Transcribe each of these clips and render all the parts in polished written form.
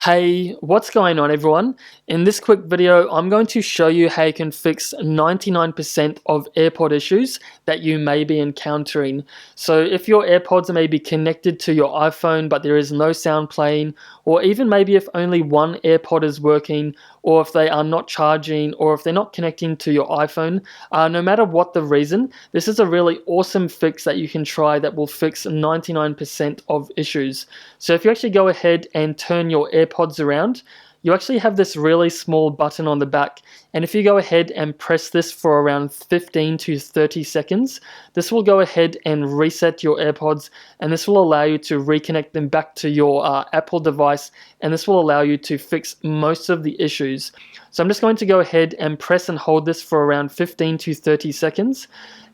Hey, what's going on everyone? In this quick video, I'm going to show you how you can fix 99% of AirPod issues that you may be encountering. So if your AirPods are maybe connected to your iPhone but there is no sound playing, or even maybe if only one AirPod is working, or if they are not charging, or if they're not connecting to your iPhone, no matter what the reason, this is a really awesome fix that you can try that will fix 99% of issues. So if you actually go ahead and turn your AirPods around, you actually have this really small button on the back, and if you go ahead and press this for around 15 to 30 seconds, this will go ahead and reset your AirPods, and this will allow you to reconnect them back to your Apple device, and this will allow you to fix most of the issues. So I'm just going to go ahead and press and hold this for around 15 to 30 seconds,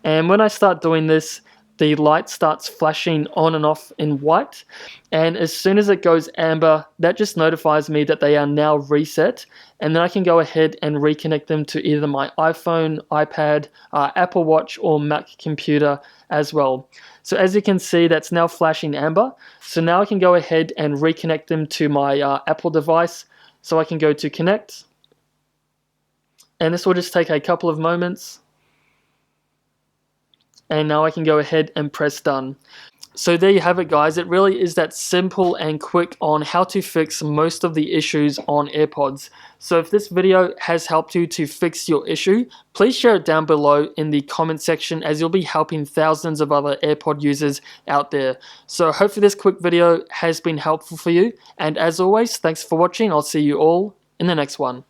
and when I start doing this, the light starts flashing on and off in white, and as soon as it goes amber, that just notifies me that they are now reset, and then I can go ahead and reconnect them to either my iPhone, iPad, Apple Watch, or Mac computer as well. So as you can see, that's now flashing amber, so now I can go ahead and reconnect them to my Apple device. So I can go to connect, and this will just take a couple of moments. And now I can go ahead and press done. So there you have it guys, it really is that simple and quick on how to fix most of the issues on AirPods. So if this video has helped you to fix your issue, please share it down below in the comment section, as you'll be helping thousands of other AirPod users out there. So hopefully this quick video has been helpful for you, and as always, thanks for watching. I'll see you all in the next one.